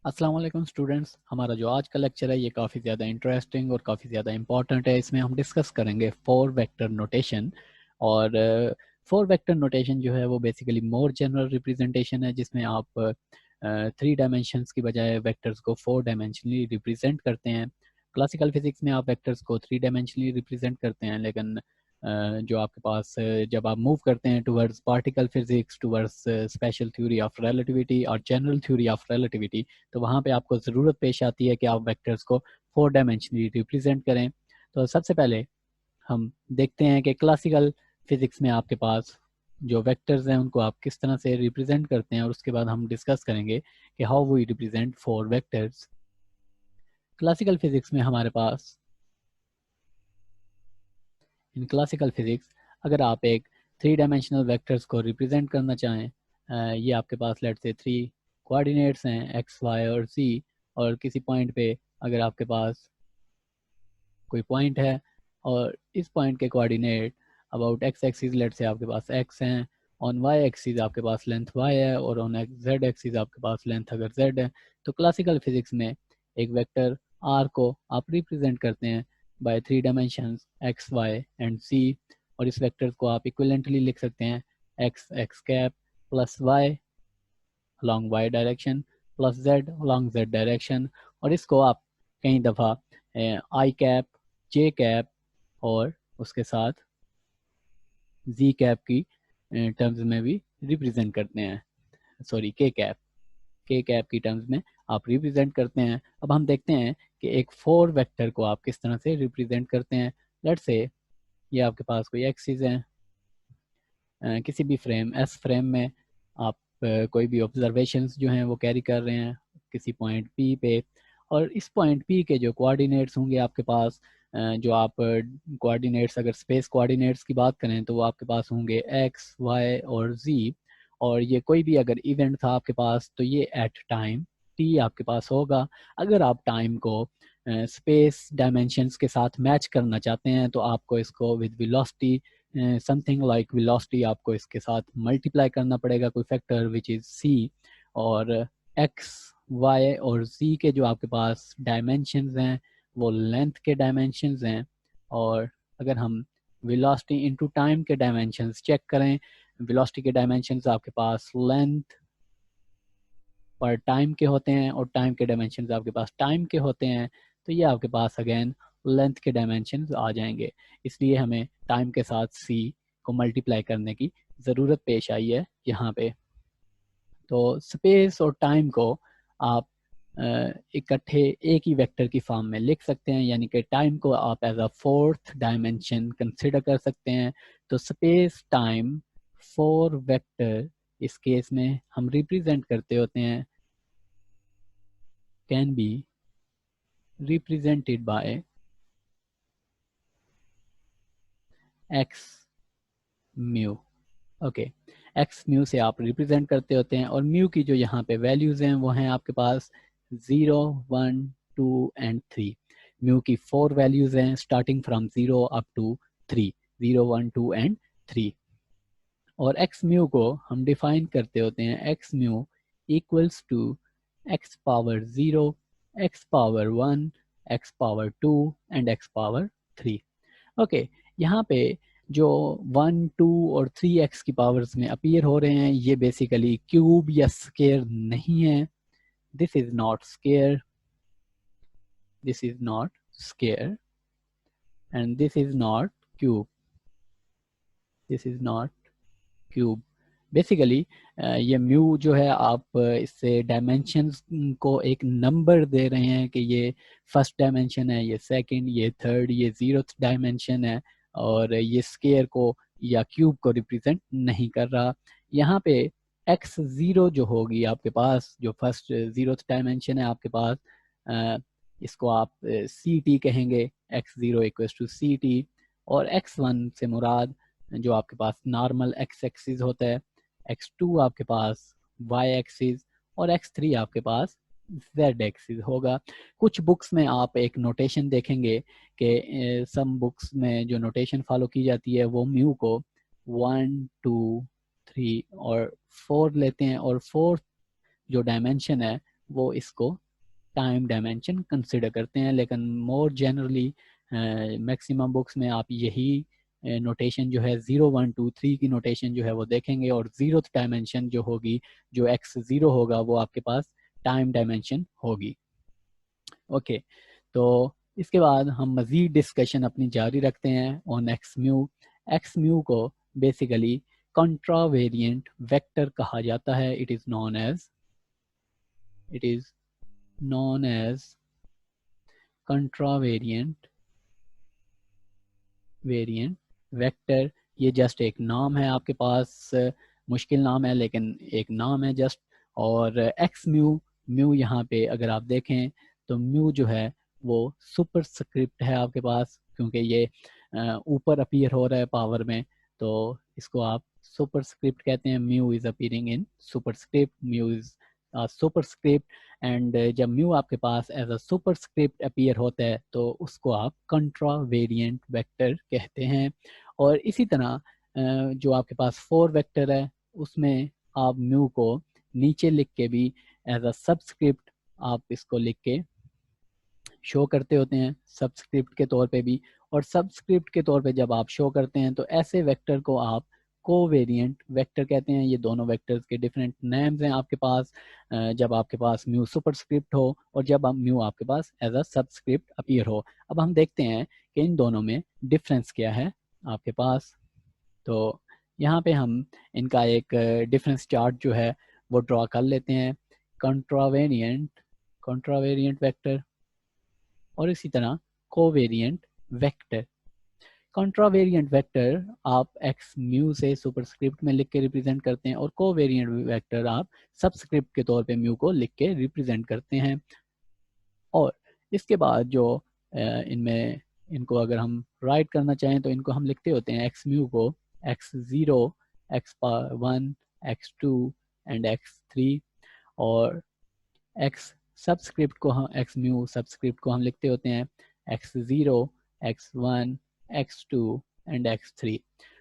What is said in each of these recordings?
अस्सलाम वालेकुम स्टूडेंट्स। हमारा जो आज का लेक्चर है ये काफ़ी ज़्यादा इंटरेस्टिंग और काफ़ी ज़्यादा इंपॉर्टेंट है। इसमें हम डिस्कस करेंगे फोर वेक्टर नोटेशन। और फोर वेक्टर नोटेशन जो है वो बेसिकली मोर जनरल रिप्रेजेंटेशन है, जिसमें आप थ्री डायमेंशंस की बजाय वेक्टर्स को फोर डायमेंशनली रिप्रेजेंट करते हैं। क्लासिकल फिजिक्स में आप वेक्टर्स को थ्री डायमेंशनली रिप्रेजेंट करते हैं, लेकिन जो आपके पास जब आप मूव करते हैं towards particle physics, towards special theory of relativity और जनरल थ्योरी ऑफ रिलेटिविटी, तो वहाँ पे आपको ज़रूरत पेश आती है कि आप वेक्टर्स को फोर डायमेंशनली रिप्रेजेंट करें। तो सबसे पहले हम देखते हैं कि क्लासिकल फिजिक्स में आपके पास जो वेक्टर्स हैं उनको आप किस तरह से रिप्रेजेंट करते हैं, और उसके बाद हम डिस्कस करेंगे कि how we represent four vectors. Classical physics में हमारे पास इन क्लासिकल फिजिक्स अगर आप एक थ्री डायमेंशनल वेक्टर्स को रिप्रेजेंट करना चाहें, ये आपके पास लेट से थ्री कोऑर्डिनेट्स हैं एक्स वाई और सी, और किसी पॉइंट पे अगर आपके पास कोई पॉइंट है और इस पॉइंट के coordinate about X axis let say आपके पास एक्स हैं, ऑन वाई एक्सिस आपके पास लेंथ वाई है, और ऑन जेड एक्सिस आपके पास लेंथ अगर जेड है, तो क्लासिकल फिजिक्स में एक वेक्टर आर को आप रिप्रेजेंट करते हैं by three dimensions x y and c. और इस वेक्टर को आप इक्विवेलेंटली लिख सकते हैं x x cap plus y along y direction plus z along z direction. और इसको आप कई दफ़ा आई कैप, जे कैप और उसके साथ जी कैप की टर्म्स में भी रिप्रेजेंट करते हैं, सॉरी के कैप की टर्म्स में आप रिप्रेजेंट करते हैं। अब हम देखते हैं कि एक फोर वेक्टर को आप किस तरह से रिप्रेजेंट करते हैं। लेट्स से ये आपके पास कोई एक्सिस है, किसी भी फ्रेम एस फ्रेम में आप कोई भी ऑब्जर्वेशंस जो हैं वो कैरी कर रहे हैं किसी पॉइंट पी पे, और इस पॉइंट पी के जो कोऑर्डिनेट्स होंगे आपके पास, जो आप कोऑर्डिनेट्स अगर स्पेस कोऑर्डिनेट्स की बात करें तो वो आपके पास होंगे एक्स वाई और जी। और ये कोई भी अगर इवेंट था आपके पास तो ये एट टाइम टी आपके पास होगा। अगर आप टाइम को स्पेस डायमेंशंस के साथ मैच करना चाहते हैं तो आपको इसको with velocity something like velocity आपको इसके साथ मल्टीप्लाई करना पड़ेगा कोई फैक्टर विच इज सी। और एक्स वाई और जी के जो आपके पास डायमेंशंस हैं वो लेंथ के डायमेंशंस हैं। और अगर हम वेलोसिटी इनटू टाइम के डायमेंशंस चेक करें, वेलोसिटी के डायमेंशंस आपके पास लेंथ पर टाइम के होते हैं और टाइम के डायमेंशंस आपके पास टाइम के होते हैं, तो ये आपके पास अगेन लेंथ के डायमेंशंस आ जाएंगे। इसलिए हमें टाइम के साथ सी को मल्टीप्लाई करने की ज़रूरत पेश आई है यहाँ पे। तो स्पेस और टाइम को आप इकट्ठे एक ही वेक्टर की फॉर्म में लिख सकते हैं, यानी कि टाइम को आप as a fourth dimension consider कर सकते हैं। तो स्पेस टाइम फोर वेक्टर इस केस में हम रिप्रेजेंट करते होते हैं can be represented by x mu। Okay, x mu से आप रिप्रेजेंट करते होते हैं, और म्यू की जो यहाँ पे वैल्यूज हैं वो हैं आपके पास 0 1 2 एंड 3। म्यू की फोर वैल्यूज हैं starting from 0 up to 3, 0 1 2 and 3। और एक्स म्यू को हम डिफाइन करते होते हैं X mu equals to X power 0, X power 1, X power 2 and X power 3। Okay, यहाँ पे जो 1 2 और 3x की पावर्स में अपीयर हो रहे हैं ये बेसिकली क्यूब या स्केयर नहीं है। This is not square, this is not square and this is not cube, this is not cube. Basically ये म्यू जो है आप इससे डायमेंशंस को एक नंबर दे रहे हैं कि ये फर्स्ट डायमेंशन है, ये सेकंड, ये थर्ड, ये जीरोथ डायमेंशन है, और ये स्केयर को या क्यूब को रिप्रेजेंट नहीं कर रहा। यहाँ पे एक्स जीरो जो होगी आपके पास, जो फर्स्ट जीरोथ डायमेंशन है आपके पास, इसको आप सी टी कहेंगे, X zero equal to C T. और एक्स वन से मुराद जो आपके पास नॉर्मल एक्स एक्सिस होता है, x2 आपके पास y एक्सिस, और x3 आपके पास z एक्सिस होगा। कुछ बुक्स में आप एक नोटेशन देखेंगे कि सम बुक्स में जो नोटेशन फॉलो की जाती है वो म्यू को 1 2 3 और 4 लेते हैं, और फोर्थ जो डायमेंशन है वो इसको टाइम डायमेंशन कंसिडर करते हैं, लेकिन मोर जनरली मैक्सिमम बुक्स में आप यही नोटेशन जो है 0 1 2 3 की नोटेशन जो है वो देखेंगे, और जीरोथ डायमेंशन जो होगी, जो x0 होगा, वो आपके पास टाइम डायमेंशन होगी। ओके, तो इसके बाद हम मज़ीद डिस्कशन अपनी जारी रखते हैं on x mu. X mu को बेसिकली कॉन्ट्रावेरिएंट वेक्टर कहा जाता है। It is known as contravariant vector. ये जस्ट एक नाम है आपके पास, मुश्किल नाम है लेकिन एक नाम है जस्ट। और एक्स म्यू यहाँ पे अगर आप देखें तो म्यू जो है वो सुपर स्क्रिप्ट है आपके पास, क्योंकि ये ऊपर अपीयर हो रहा है पावर में, तो इसको आप सुपर स्क्रिप्ट कहते हैं। Mu is appearing in superscript, mu is superscript. And जब म्यू आपके पास as a superscript appear होता है तो उसको आप कंट्रावेरिएंट वेक्टर कहते हैं। और इसी तरह जो आपके पास 4 वेक्टर है उसमें आप म्यू को नीचे लिख के भी एज अ सबस्क्रिप्ट आप इसको लिख के शो करते होते हैं, सबस्क्रिप्ट के तौर पे भी। और सबस्क्रिप्ट के तौर पे जब आप शो करते हैं तो ऐसे वेक्टर को आप कोवेरिएंट वेक्टर कहते हैं। ये दोनों वेक्टर्स के डिफरेंट नेम्स हैं आपके पास, जब आपके पास म्यू सुपरस्क्रिप्ट हो और जब म्यू आपके पास एज अ सबस्क्रिप्ट अपीयर हो। अब हम देखते हैं कि इन दोनों में डिफरेंस क्या है आपके पास। तो यहाँ पे हम इनका एक डिफरेंस चार्ट जो है वो ड्रॉ कर लेते हैं। कंट्रावेरिएंट वेक्टर और इसी तरह कोवेरिएंट वेक्टर। कंट्रावेरिएंट वेक्टर आप एक्स म्यू से सुपरस्क्रिप्ट में लिख के रिप्रेजेंट करते हैं, और कोवेरिएंट वेक्टर आप सबस्क्रिप्ट के तौर पे म्यू को लिख के रिप्रेजेंट करते हैं। और इसके बाद जो इनमें इनको अगर हम राइट करना चाहें तो इनको हम लिखते होते हैं एक्स म्यू को x0, x1, x2 and x3। और एक्स सबस्क्रिप्ट को हम एक्स म्यू सबस्क्रिप्ट को हम लिखते होते हैं x0, x1, x2 and x3।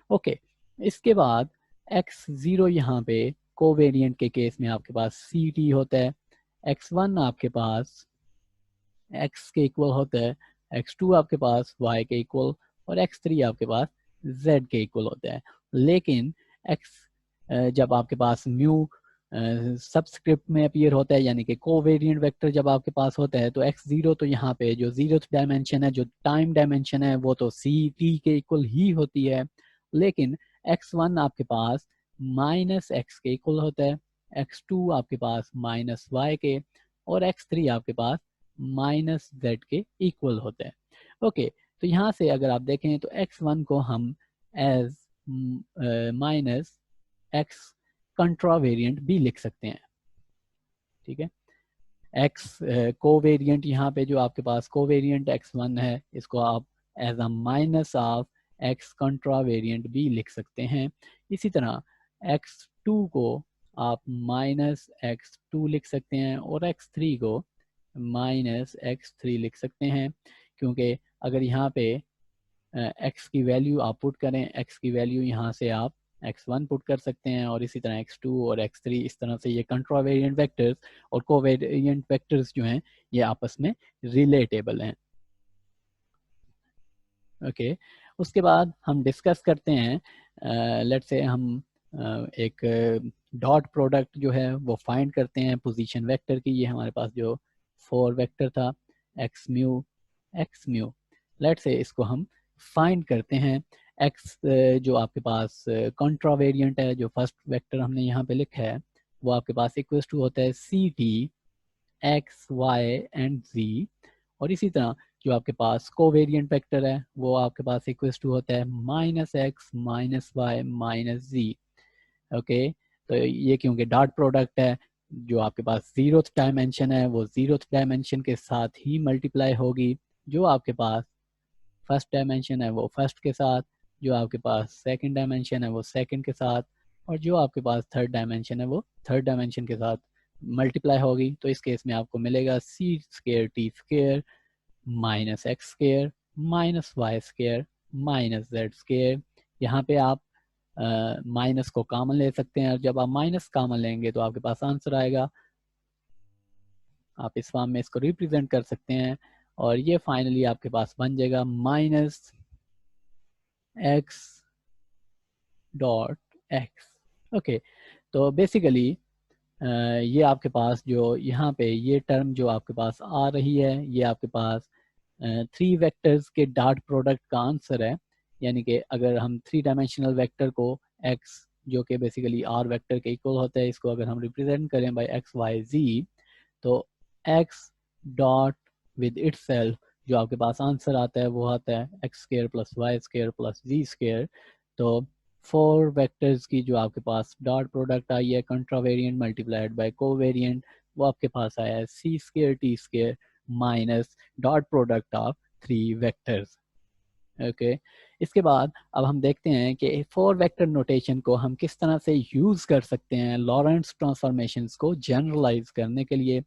Okay, इसके बाद x0 यहाँ पे कोवेरिएंट के केस में आपके पास ct होता है, x1 आपके पास x के इक्वल होता है, x2 आपके पास y के इक्वल, और x3 आपके पास z के इक्वल होता है। लेकिन x जब आपके पास म्यू सबस्क्रिप्ट में अपीयर होता है, यानी कि कोवेरिएंट वेक्टर जब आपके पास होता है, तो x0 तो यहाँ पे जो जीरोथ डायमेंशन है, जो टाइम डायमेंशन है, वो तो ct के इक्वल ही होती है। लेकिन x1 आपके पास माइनस x के इक्वल होता है, x2 आपके पास माइनस y के, और x3 आपके पास माइनस z के इक्वल होता है। ओके, तो यहाँ से अगर आप देखें तो x1 को हम एज माइनस x कंट्रावेरिएंट भी लिख सकते हैं। ठीक है, x कोवेरिएंट यहाँ पे जो आपके पास कोवेरिएंट x1 है, इसको आप as a minus of x contravariant भी लिख सकते हैं। इसी तरह x2 को आप माइनस x2 लिख सकते हैं, और x3 को माइनस x3 लिख सकते हैं, क्योंकि अगर यहाँ पे x की वैल्यू आप पुट करें, x की वैल्यू यहाँ से आप x1 पुट कर सकते हैं, और इसी तरह x2 और x3, इस तरह से ये कंट्रावेरिएंट वेक्टर्स और कोवेरिएंट वेक्टर्स जो हैं ये आपस में रिलेटेबल हैं। ओके, उसके बाद हम डिस्कस करते हैं, लेट्स से हम एक डॉट प्रोडक्ट जो है वो फाइंड करते हैं पोजीशन वेक्टर की। ये हमारे पास जो 4 वेक्टर था x म्यू, लेट्स से इसको हम फाइंड करते हैं। x जो आपके पास कंट्रावेरिएंट है, जो फर्स्ट वेक्टर हमने यहाँ पे लिखा है, वो आपके पास इक्वल टू होता है ct x y and z। और इसी तरह जो आपके पास कोवेरिएंट वेक्टर है वो आपके पास इक्वल टू होता है minus x minus y minus z. Okay, तो ये क्योंकि डॉट प्रोडक्ट है, जो आपके पास जीरोथ डायमेंशन है वो जीरोथ डायमेंशन के साथ ही मल्टीप्लाई होगी, जो आपके पास फर्स्ट डायमेंशन है वो फर्स्ट के साथ, जो आपके पास सेकंड डायमेंशन है वो सेकंड के साथ, और जो आपके पास थर्ड डायमेंशन है वो थर्ड डायमेंशन के साथ मल्टीप्लाई होगी। तो इस केस में आपको मिलेगा c square t square minus x square minus y square minus z square. यहाँ पे आप माइनस को कॉमन ले सकते हैं, और जब आप माइनस कॉमन लेंगे तो आपके पास आंसर आएगा आप इस फॉर्म में इसको रिप्रेजेंट कर सकते हैं और ये फाइनली आपके पास बन जाएगा minus x dot x. Okay, तो बेसिकली ये आपके पास जो यहाँ पे ये टर्म जो आपके पास आ रही है ये आपके पास 3 वेक्टर्स के डॉट प्रोडक्ट का आंसर है। यानी कि अगर हम 3 डायमेंशनल वेक्टर को x जो कि बेसिकली r वेक्टर के इक्वल होता है, इसको अगर हम रिप्रेजेंट करें बाय x y z, तो x डॉट विद इटसेल्फ जो आपके पास आंसर आता है वो आता है x square plus y square plus z square. तो 4 वेक्टर्स की जो आपके पास डॉट प्रोडक्ट आई है कंट्रावेरिएंट मल्टीप्लाइड बाय कोवेरिएंट, वो आपके पास आया है c square t square minus dot product of 3 vectors. Okay, इसके बाद अब हम देखते हैं कि 4 वेक्टर नोटेशन को हम किस तरह से यूज़ कर सकते हैं लॉरेंट्ज ट्रांसफॉर्मेशंस को जनरलाइज करने के लिए।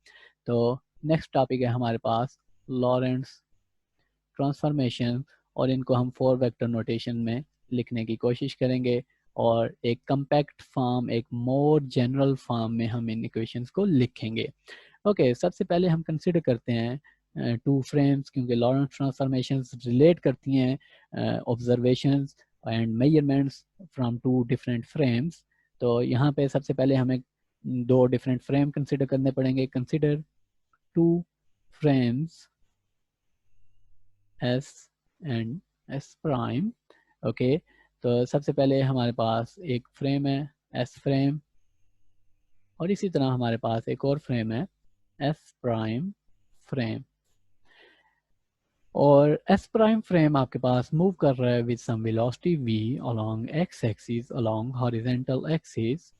तो नेक्स्ट टॉपिक है हमारे पास लॉरेंट्ज ट्रांसफॉर्मेशन, और इनको हम 4 वेक्टर नोटेशन में लिखने की कोशिश करेंगे और एक कम्पैक्ट फॉर्म, एक मोर जनरल फॉर्म में हम इन इक्वेशंस को लिखेंगे। ओके, सबसे पहले हम कंसिडर करते हैं 2 फ्रेम्स, क्योंकि लॉरेंट्ज ट्रांसफॉर्मेशंस रिलेट करती हैं observations and measurements from 2 different frames. तो यहाँ पे सबसे पहले हमें 2 डिफरेंट फ्रेम कंसिडर करने पड़ेंगे। Consider 2 frames S and S prime. Okay, तो सबसे पहले हमारे पास एक फ्रेम है S फ्रेम, और इसी तरह हमारे पास एक और फ्रेम है S प्राइम फ्रेम। और S प्राइम फ्रेम आपके पास मूव कर रहा है with some velocity v along x axis along horizontal axis.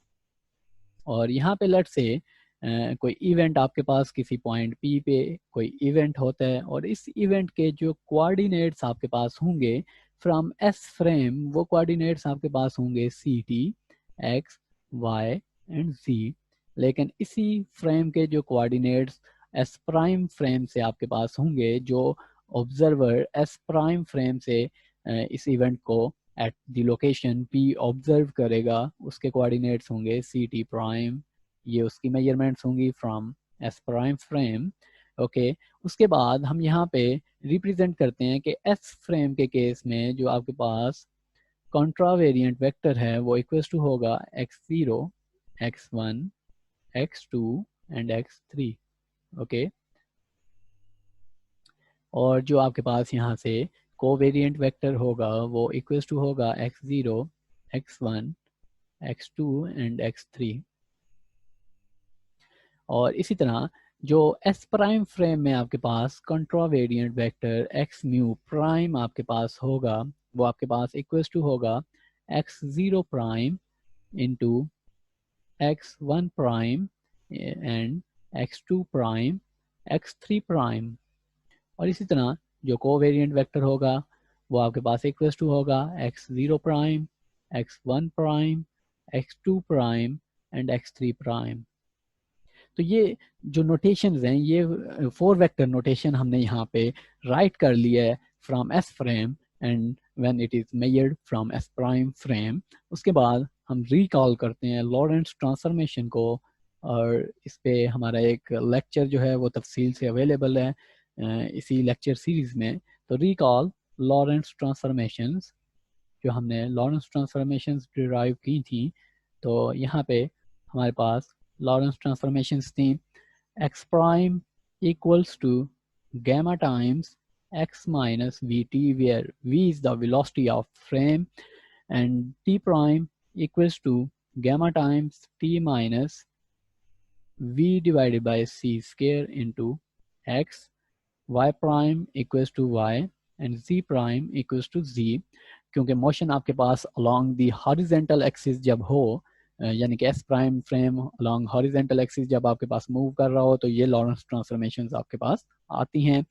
और यहाँ पे लेट से कोई इवेंट आपके पास किसी पॉइंट P पे कोई इवेंट होता है, और इस इवेंट के जो कोऑर्डिनेट्स आपके पास होंगे फ्रॉम S फ्रेम, वो कोऑर्डिनेट्स आपके पास होंगे ct, x, y and z। लेकिन इसी फ्रेम के जो कोऑर्डिनेट्स S प्राइम फ्रेम से आपके पास होंगे, जो ऑब्जर्वर S प्राइम फ्रेम से इस इवेंट को at the location P observe करेगा, उसके कोऑर्डिनेट्स होंगे सी टी प्राइम, ये उसकी मेजरमेंट्स होंगी from S prime frame. Okay, उसके बाद हम यहाँ पे रिप्रेजेंट करते हैं कि S फ्रेम के केस में जो आपके पास कॉन्ट्रावेरिएंट वेक्टर है वो इक्वल्स टू होगा x0, x1, x2 and x3। Okay, और जो आपके पास यहाँ से कोवेरिएंट वेक्टर होगा वो इक्वल्स टू होगा x0, x1, x2 and x3। और इसी तरह जो S प्राइम फ्रेम में आपके पास कंट्रावेरिएंट वेक्टर x म्यू प्राइम आपके पास होगा, वो आपके पास इक्वल्स टू होगा x0 prime into x1 prime and x2 prime x3 prime. और इसी तरह जो कोवेरिएंट वेक्टर होगा वो आपके पास इक्वल्स टू होगा x0 prime, x1 prime, x2 prime and x3 prime. तो ये जो नोटेशंस हैं ये 4 वेक्टर नोटेशन हमने यहाँ पे राइट कर लिया है from S frame and when it is measured from S prime frame. उसके बाद हम रिकॉल करते हैं लॉरेंट्ज ट्रांसफॉर्मेशन को, और इस पे हमारा एक लेक्चर जो है वो तफसील से अवेलेबल है इसी लेक्चर सीरीज में। तो रिकॉल लॉरेंट्ज ट्रांसफॉर्मेशंस, जो हमने लॉरेंट्ज ट्रांसफॉर्मेशंस डिराइव की थी, तो यहाँ पे हमारे पास लॉरेंट्ज ट्रांसफॉर्मेशंस थी x prime equals to gamma times x minus vt, where v is the velocity of frame, and t prime equals to gamma times t minus v divided by c square into x, y prime equals to y and z prime equals to z। क्योंकि motion आपके पास along the horizontal axis जब हो, यानी कि S prime frame along horizontal axis जब आपके पास move कर रहा हो, तो ये लॉरेंट्ज ट्रांसफॉर्मेशंस आपके पास आती हैं।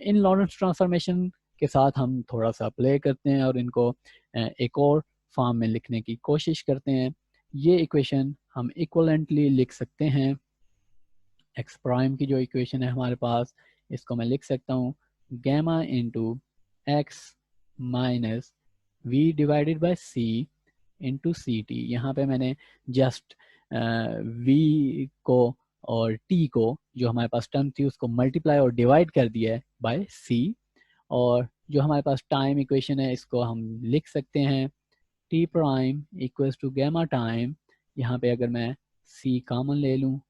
इन लॉरेंट्ज ट्रांसफॉर्मेशन के साथ हम थोड़ा सा प्ले करते हैं और इनको एक और फॉर्म में लिखने की कोशिश करते हैं। ये इक्वेशन हम इक्वलेंटली लिख सकते हैं। एक्स प्राइम की जो इक्वेशन है हमारे पास, इसको मैं लिख सकता हूँ gamma into X minus V divided by C into C T. यहाँ पे मैंने जस्ट वी को और t को जो हमारे पास टर्म थी उसको मल्टीप्लाई और डिवाइड कर दिया है बाय c, और जो हमारे पास टाइम इक्वेशन है इसको हम लिख सकते हैं t prime equals to gamma time. यहाँ पे अगर मैं c कॉमन ले लूँ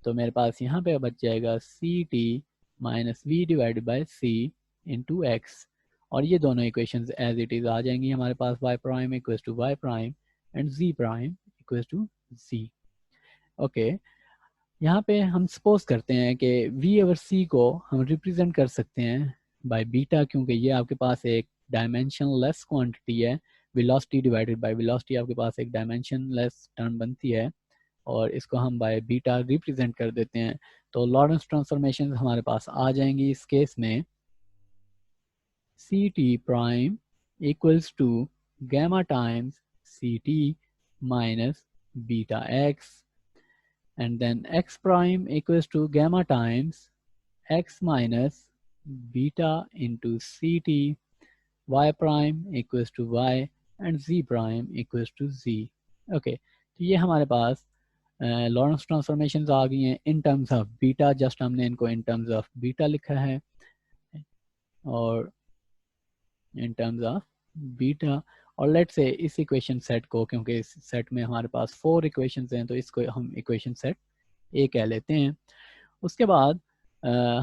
तो मेरे पास यहाँ पे बच जाएगा C T minus V divided by C into X, और ये दोनों इक्वेशंस एज इट इज़ आ जाएंगी हमारे पास y prime equals to y prime and z prime equals to z। Okay, यहाँ पे हम सपोज करते हैं कि v और c को हम रिप्रेजेंट कर सकते हैं बाय बीटा, क्योंकि ये आपके पास एक डायमेंशनलेस क्वांटिटी है। वेलोसिटी डिवाइडेड बाय वेलोसिटी आपके पास एक डायमेंशनलेस टर्म बनती है, और इसको हम बाय बीटा रिप्रेजेंट कर देते हैं। तो लॉरेंस ट्रांसफॉर्मेशन हमारे पास आ जाएंगी इस केस में C T prime equals to gamma times C T minus beta X, and then x prime equals to gamma times x minus beta into ct, y prime equals to y and z prime equals to z। Okay, तो ये हमारे पास Lawrence transformations आ गई हैं in terms of beta. Just हमने इनको in terms of beta लिखा है और इन टर्म्स ऑफ बीटा। और लेट्स से इस इक्वेशन सेट को, क्योंकि इस सेट में हमारे पास 4 इक्वेशंस हैं, तो इसको हम इक्वेशन सेट ए कह लेते हैं। उसके बाद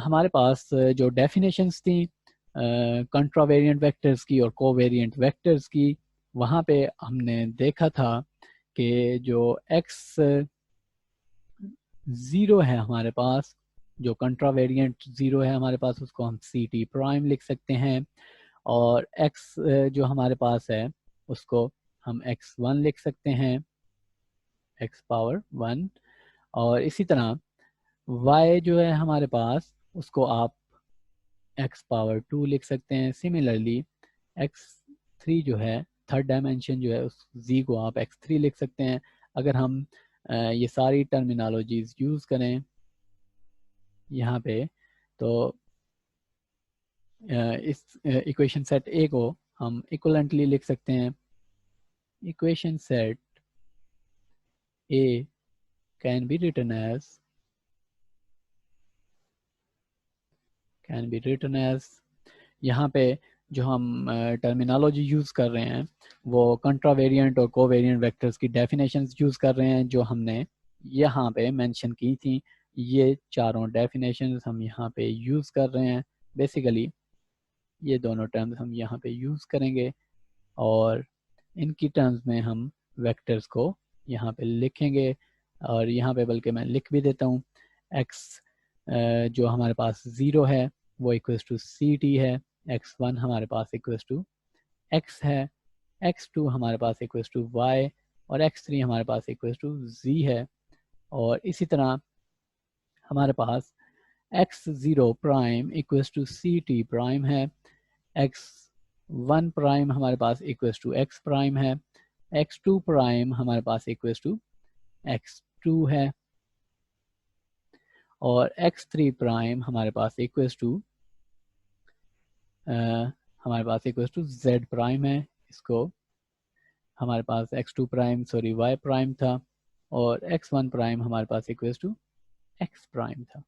हमारे पास जो डेफिनेशंस थी कंट्रावेरिएंट वेक्टर्स की और कोवेरिएंट वेक्टर्स की, वहाँ पे हमने देखा था कि जो x 0 है हमारे पास, जो कंट्रावेरिएंट 0 है हमारे पास, उसको हम सी टी प्राइम लिख सकते हैं, और x जो हमारे पास है उसको हम x1 लिख सकते हैं, x पावर 1। और इसी तरह y जो है हमारे पास उसको आप x पावर 2 लिख सकते हैं। सिमिलरली x3 जो है थर्ड डायमेंशन जो है उस z को आप x3 लिख सकते हैं। अगर हम ये सारी टर्मिनोलॉजीज यूज़ करें यहाँ पे, तो इस इक्वेशन सेट ए को हम इक्वलेंटली लिख सकते हैं। Equation set A can be written as यहाँ पे जो हम टर्मिनोलॉजी यूज़ कर रहे हैं वो कंट्रावेरिएंट और कोवेरिएंट वेक्टर्स की डेफिनेशंस यूज़ कर रहे हैं जो हमने यहाँ पे मेंशन की थी। ये चारों डेफिनेशंस हम यहाँ पे यूज़ कर रहे हैं। बेसिकली ये दोनों टर्म्स हम यहाँ पे यूज़ करेंगे और इनकी टर्म्स में हम वेक्टर्स को यहाँ पे लिखेंगे, और यहाँ पे बल्कि मैं लिख भी देता हूँ। x जो हमारे पास 0 है वो इक्वल्स टू सी टी है, x1 हमारे पास इक्वल्स टू x है, x2 हमारे पास इक्वल्स टू y, और x3 हमारे पास इक्वल्स टू z है। और इसी तरह हमारे पास x0 prime equals to C T prime है, x1 प्राइम हमारे पास इक्वल्स टू x प्राइम है, x2 प्राइम हमारे पास इक्वल्स टू x2 है, और x3 प्राइम हमारे पास इक्वल्स टू z प्राइम है। इसको हमारे पास x2 प्राइम y प्राइम था, और x1 प्राइम हमारे पास इक्वल्स टू x प्राइम था।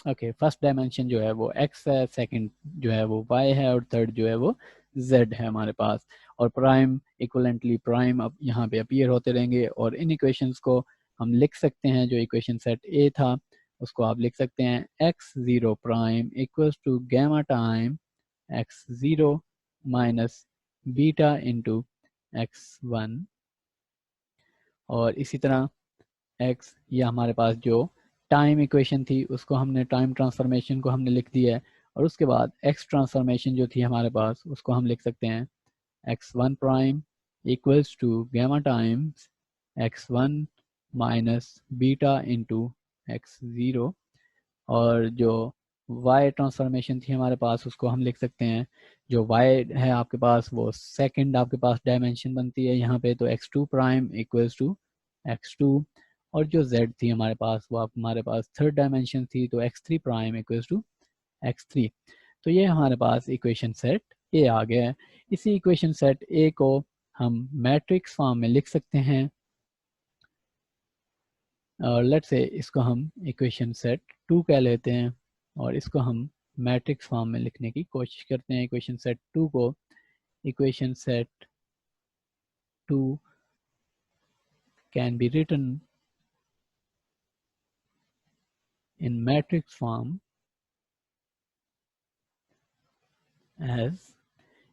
ओके, फर्स्ट डायमेंशन जो है वो x है, सेकंड जो है वो y है, और थर्ड जो है वो z है हमारे पास। और प्राइम इक्वलेंटली प्राइम अब यहाँ पे अपीयर होते रहेंगे, और इन इक्वेशंस को हम लिख सकते हैं। जो इक्वेशन सेट ए था उसको आप लिख सकते हैं x0 prime equals to gamma time x0 minus beta into x1, और इसी तरह x, ये हमारे पास जो टाइम इक्वेशन थी उसको हमने, टाइम ट्रांसफॉर्मेशन को हमने लिख दिया है, और उसके बाद x ट्रांसफॉर्मेशन जो थी हमारे पास उसको हम लिख सकते हैं x1 prime equals to gamma times x1 minus beta into x0, और जो y ट्रांसफॉर्मेशन थी हमारे पास उसको हम लिख सकते हैं, जो y है आपके पास वो सेकंड आपके पास डायमेंशन बनती है यहाँ पे, तो x2 prime equals to x2, और जो z थी हमारे पास वो हमारे पास थर्ड डायमेंशन थी, तो x3 prime equals to x3। तो ये हमारे पास इक्वेशन सेट ए आ गया है। इसी इक्वेशन सेट ए को हम मैट्रिक्स फॉर्म में लिख सकते हैं। और लेट्स से इसको हम इक्वेशन सेट 2 कह लेते हैं और इसको हम मैट्रिक्स फॉर्म में लिखने की कोशिश करते हैं। इक्वेशन सेट 2 को equation set 2 can be written in matrix form as,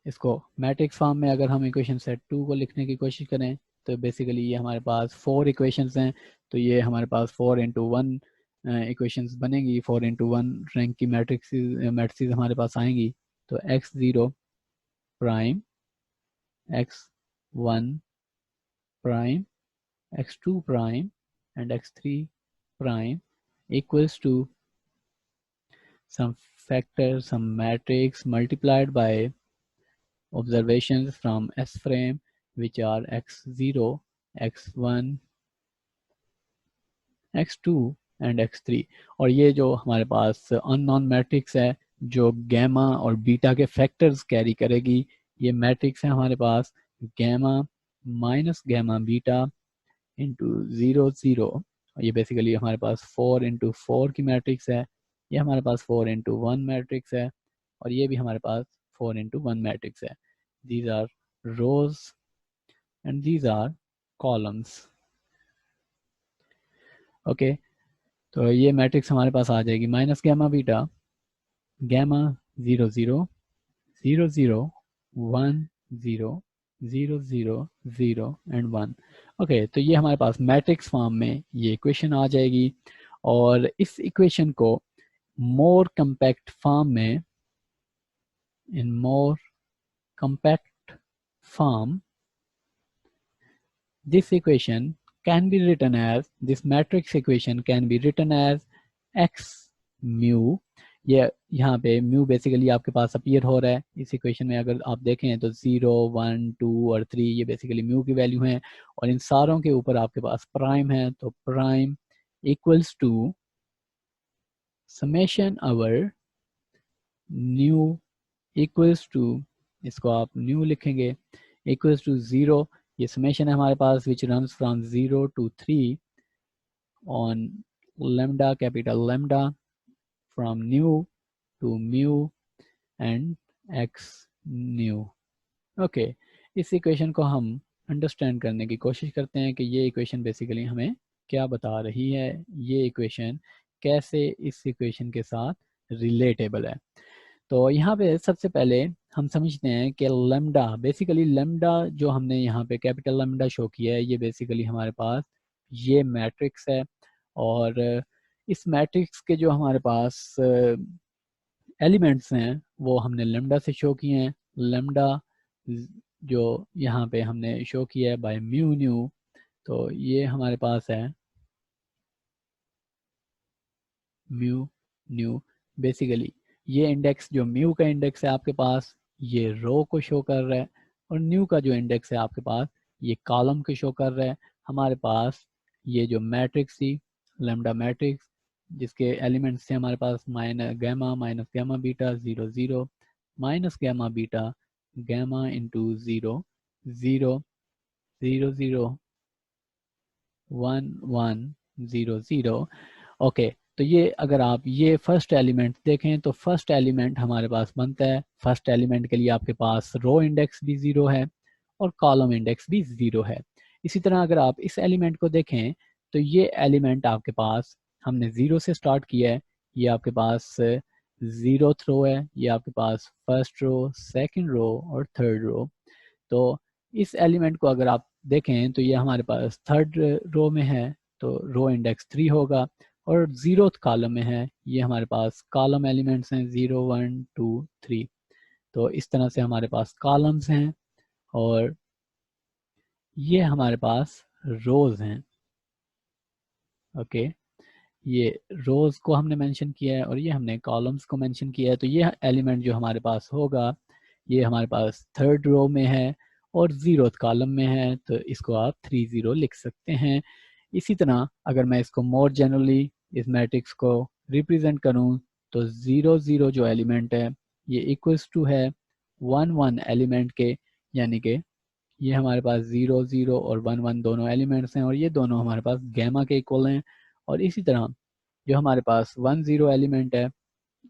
इसको मैट्रिक्स फॉर्म में अगर हम इक्वेशन सेट 2 को लिखने की कोशिश करें तो बेसिकली ये हमारे पास 4 इक्वेशंस हैं, तो ये हमारे पास 4 into 1 इक्वेशंस बनेंगी। 4 into 1 रैंक की मैट्रिक्स हमारे पास आएंगी। तो x0 prime, x1 prime, x2 prime and x3 prime equals to some factor, some matrix multiplied by observations from S frame which are x0, x1, x2 and x3। और ये जो हमारे पास unknown matrix है जो gamma और beta के factors carry करेगी, ये मैट्रिक्स है हमारे पास gamma minus gamma beta into 0 0। ये बेसिकली हमारे पास 4 into 4 की मैट्रिक्स है, ये हमारे पास 4 into 1 मैट्रिक्स है और ये भी हमारे पास 4 into 1 मैट्रिक्स है। These are rows and these are columns। Okay, तो ये मैट्रिक्स हमारे पास आ जाएगी minus gamma beta, gamma 0 0 0 0 1 0 0 0 0 and 1। Okay, तो ये हमारे पास मैट्रिक्स फॉर्म में ये इक्वेशन आ जाएगी और इस इक्वेशन को मोर कम्पैक्ट फॉर्म में, in more compact form, this equation can be written as, this matrix equation can be written as x mu। ये यहाँ पे म्यू बेसिकली आपके पास अपीयर हो रहा है इस इक्वेशन में। अगर आप देखें तो 0 1 2 और 3 ये बेसिकली म्यू की वैल्यू हैं और इन सारों के ऊपर आपके पास प्राइम है, तो prime equals to summation over nu equals to, इसको आप न्यू लिखेंगे, इक्वल्स टू 0। ये समेशन है हमारे पास विच runs from 0 to 3 on lambda, capital lambda, from nu to mu and x nu। Okay, इस इक्वेशन को हम अंडरस्टैंड करने की कोशिश करते हैं कि ये इक्वेशन बेसिकली हमें क्या बता रही है, ये इक्वेशन कैसे इस इक्वेशन के साथ रिलेटेबल है। तो यहाँ पे सबसे पहले हम समझते हैं कि लैम्डा, बेसिकली लैम्डा जो हमने यहाँ पे कैपिटल लैम्डा शो किया है, ये बेसिकली हमारे पास ये मैट्रिक्स है और इस मैट्रिक्स के जो हमारे पास एलिमेंट्स हैं वो हमने लैम्डा से शो किए हैं। लैम्डा जो यहाँ पे हमने शो किया है बाय म्यू न्यू, तो ये हमारे पास है म्यू न्यू। बेसिकली ये इंडेक्स जो म्यू का इंडेक्स है आपके पास ये रो को शो कर रहा है और न्यू का जो इंडेक्स है आपके पास ये कॉलम को शो कर रहा है। हमारे पास ये जो मैट्रिक्स थी लैम्डा मैट्रिक्स जिसके एलिमेंट्स थे हमारे पास minus gamma beta 0 0 minus gamma beta gamma into 0 0 0 0 1 1 0 0। Okay, तो ये अगर आप ये फर्स्ट एलिमेंट देखें तो फर्स्ट एलिमेंट हमारे पास बनता है, फर्स्ट एलिमेंट के लिए आपके पास रो इंडेक्स भी 0 है और कॉलम इंडेक्स भी 0 है। इसी तरह अगर आप इस एलिमेंट को देखें तो ये एलिमेंट आपके पास हमने 0 से स्टार्ट किया है, ये आपके पास 0th रो है, ये आपके पास फर्स्ट रो, सेकंड रो और थर्ड रो। तो इस एलिमेंट को अगर आप देखें तो ये हमारे पास थर्ड रो में है तो रो इंडेक्स 3 होगा और 0th कॉलम में है, ये हमारे पास कॉलम एलिमेंट्स हैं 0 1 2 3। तो इस तरह से हमारे पास कॉलम्स हैं और ये हमारे पास रोज हैं। ओके, ये रोज को हमने मेंशन किया है और ये हमने कॉलम्स को मेंशन किया है। तो ये एलिमेंट जो हमारे पास होगा ये हमारे पास थर्ड रो में है और 0th कॉलम में है, तो इसको आप 3 0 लिख सकते हैं। इसी तरह अगर मैं इसको मोर जनरली इस मैट्रिक्स को रिप्रेजेंट करूं तो 0 0 जो एलिमेंट है ये इक्वल्स टू है 1 1 एलिमेंट के, यानी कि ये हमारे पास 0 0 और 1 1 दोनों एलिमेंट्स हैं और ये दोनों हमारे पास गैमा के इक्वल हैं। और इसी तरह जो हमारे पास 1 0 एलिमेंट है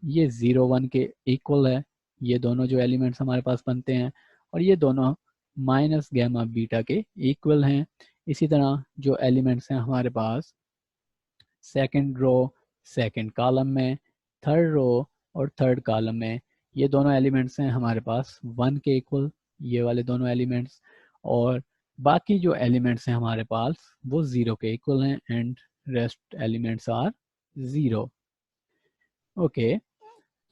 ये 0 1 के इक्वल है, ये दोनों जो एलिमेंट्स हमारे पास बनते हैं, और ये दोनों माइनस गैमा बीटा के इक्वल हैं। इसी तरह जो एलिमेंट्स हैं हमारे पास सेकंड रो सेकंड कॉलम में, थर्ड रो और थर्ड कॉलम में, ये दोनों एलिमेंट्स हैं हमारे पास 1 के इक्वल, ये वाले दोनों एलिमेंट्स, और बाकी जो एलिमेंट्स हैं हमारे पास वो 0 के इक्वल हैं and rest elements are 0। Okay,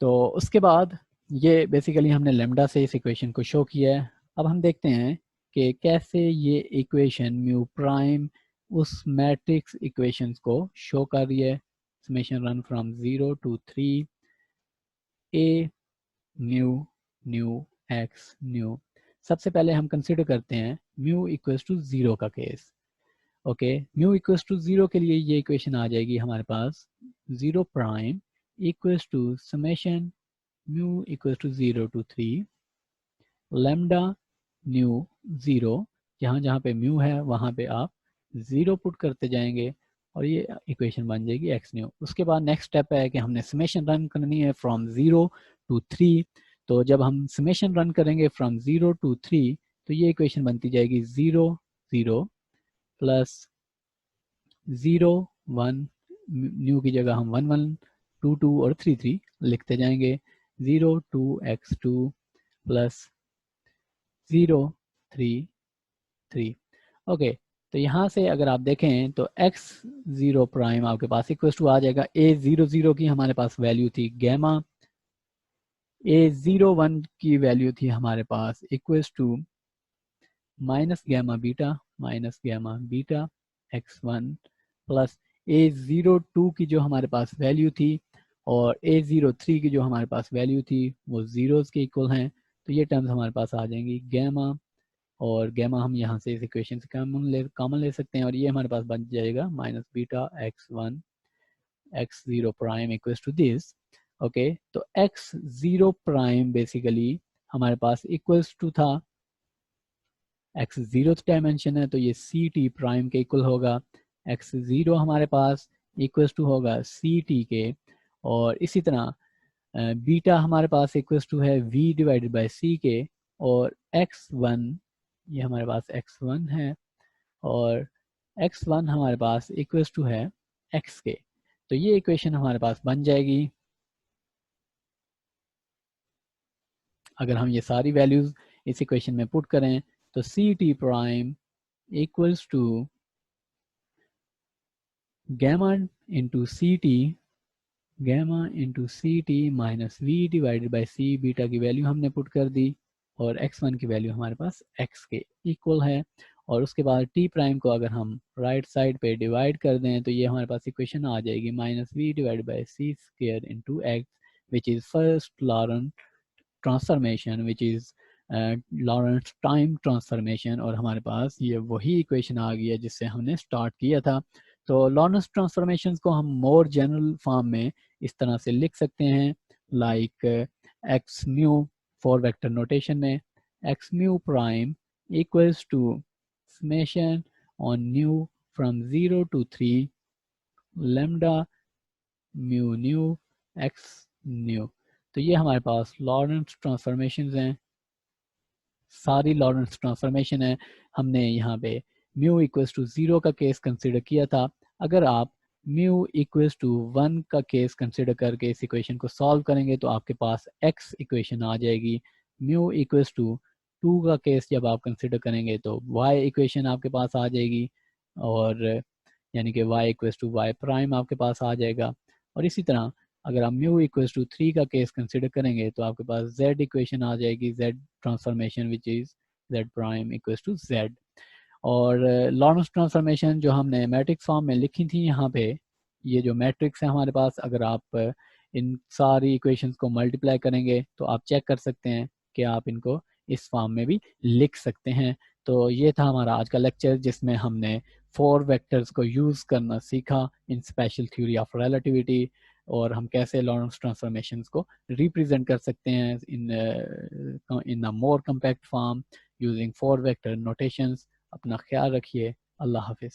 तो उसके बाद ये बेसिकली हमने लेमडा से इस इक्वेशन को शो किया है। अब हम देखते हैं कि कैसे ये इक्वेशन म्यू प्राइम उस मैट्रिक्स इक्वेशंस को शो कर रही है। Summation run from 0 to 3 a mu nu x new. सबसे पहले हम कंसिडर करते हैं म्यू इक्वल्स टू 0 का केस। ओके, म्यू इक्वल्स टू 0 के लिए ये इक्वेशन आ जाएगी हमारे पास 0 prime equals to summation mu equals to 0 to 3 lambda nu 0, जहाँ जहाँ पे म्यू है वहाँ पे आप 0 पुट करते जाएंगे और ये इक्वेशन बन जाएगी एक्स न्यू। उसके बाद नेक्स्ट स्टेप है कि हमने समेशन रन करनी है फ्रॉम 0 to 3। तो जब हम समेशन रन करेंगे फ्रॉम 0 to 3 तो ये इक्वेशन बनती जाएगी 0 0 प्लस 0 1, न्यू की जगह हम 1 1 2 2 और 3 3 लिखते जाएंगे। 0 2 x2 प्लस 0 3 3। ओके, तो यहाँ से अगर आप देखें तो x0 प्राइम आपके पास इक्वल टू आ जाएगा a00 की हमारे पास वैल्यू थी गैमा, a01 की वैल्यू थी हमारे पास equal to minus gamma beta x1 plus a02 की जो हमारे पास वैल्यू थी और a03 की जो हमारे पास वैल्यू थी वो जीरोस के इक्वल हैं। तो ये टर्म्स हमारे पास आ जाएंगी गैमा, और गैमा हम यहाँ से इस इक्वेशन से कॉमन ले सकते हैं और ये हमारे पास बन जाएगा minus beta x1 x0 prime equals to this. Okay, तो x0 प्राइम बेसिकली हमारे पास इक्वल्स टू था x 0th डायमेंशन है तो ये सी टी प्राइम के इक्वल होगा, x0 हमारे पास इक्वल्स टू होगा सी टी के, और इसी तरह बीटा हमारे पास इक्वल्स टू है v डिवाइडेड बाई सी के, और x1 ये हमारे पास x1 है और x1 हमारे पास इक्वल्स टू है x के। तो ये इक्वेशन हमारे पास बन जाएगी अगर हम ये सारी वैल्यूज इस इक्वेशन में पुट करें तो C T prime equals to gamma into C T minus V divided by C. Beta की वैल्यू हमने पुट कर दी और x1 की वैल्यू हमारे पास x के इक्वल है, और उसके बाद t प्राइम को अगर हम राइट साइड पे डिवाइड कर दें तो ये हमारे पास इक्वेशन आ जाएगी minus V divide by C square into X which is first Lorentz transformation which is Lorentz time transformation, और हमारे पास ये वही इक्वेशन आ गई है जिससे हमने स्टार्ट किया था। तो लॉरेंट ट्रांसफॉर्मेशन को हम मोर जनरल फॉर्म में इस तरह से लिख सकते हैं like x mu for vector notation में x mu prime equals to summation on nu from 0 to 3 lambda mu nu x nu. तो ये हमारे पास लॉरेंट ट्रांसफॉर्मेशंस हैं, सारी लॉरेंट ट्रांसफॉर्मेशन है। हमने यहाँ पे म्यू इक्वल्स टू 0 का केस कंसिडर किया था। अगर आप म्यू इक्वल्स टू 1 का केस कंसिडर करके इस इक्वेशन को सॉल्व करेंगे तो आपके पास x इक्वेशन आ जाएगी। म्यू इक्वल्स टू 2 का केस जब आप कंसिडर करेंगे तो y इक्वेशन आपके पास आ जाएगी, और यानी कि y equals to y prime आपके पास आ जाएगा। और इसी तरह अगर आप म्यू इक्वल्स टू 3 का केस कंसिडर करेंगे तो आपके पास z इक्वेशन आ जाएगी, z transformation which is z prime equals to z। और लॉरेंट ट्रांसफॉर्मेशन जो हमने मैट्रिक्स फॉर्म में लिखी थी यहाँ पे, ये जो मैट्रिक्स है हमारे पास, अगर आप इन सारी इक्वेशंस को मल्टीप्लाई करेंगे तो आप चेक कर सकते हैं कि आप इनको इस फॉर्म में भी लिख सकते हैं। तो ये था हमारा आज का लेक्चर जिसमें हमने 4 वेक्टर्स को यूज़ करना सीखा इन स्पेशल थ्योरी ऑफ रिलेटिविटी, और हम कैसे लॉरेंट ट्रांसफॉर्मेशंस को रिप्रेजेंट कर सकते हैं in a more compact form using 4 vector notations. अपना ख्याल रखिए। अल्लाह हाफिज़।